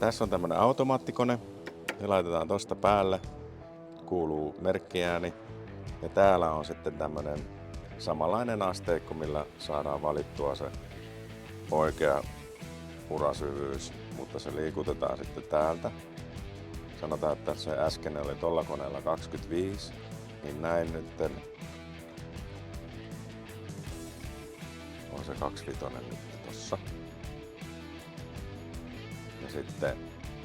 Tässä on tämmönen automaattikone. Se laitetaan tosta päälle. Kuuluu merkkiääni. Ja täällä on sitten tämmönen samanlainen asteikko, millä saadaan valittua se oikea urasyvyys, mutta se liikutetaan sitten täältä. Sanotaan, että se äsken oli tolla koneella 25, niin näin nytten on se 25 nyt tossa. Ja sitten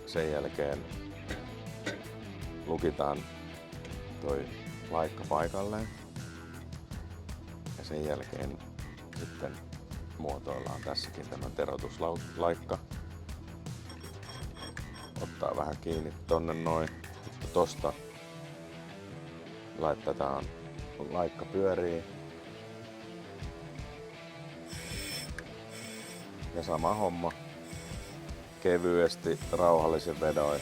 sen jälkeen lukitaan toi laikka paikalleen. Ja sen jälkeen sitten muotoillaan tässäkin tämä teroituslaikka. Ottaa vähän kiinni tonne noin. Mutta tosta laitetaan laikka pyörii. Ja sama homma. Kevyesti, rauhallisen vedoin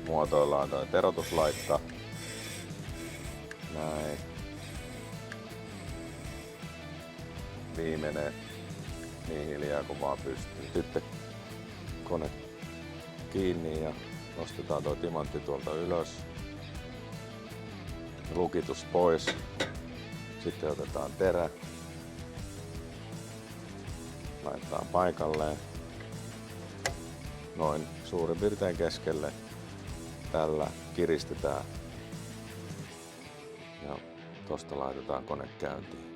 muotoillaan toi teroituslaikka. Näin. Viimeinen niin hiljaa kuin vaan pystyy. Sitten kone kiinni ja nostetaan tuo timantti tuolta ylös. Lukitus pois. Sitten otetaan terä. Laitetaan paikalleen. Noin suurin piirtein keskelle. Tällä kiristetään. Ja tosta laitetaan kone käyntiin.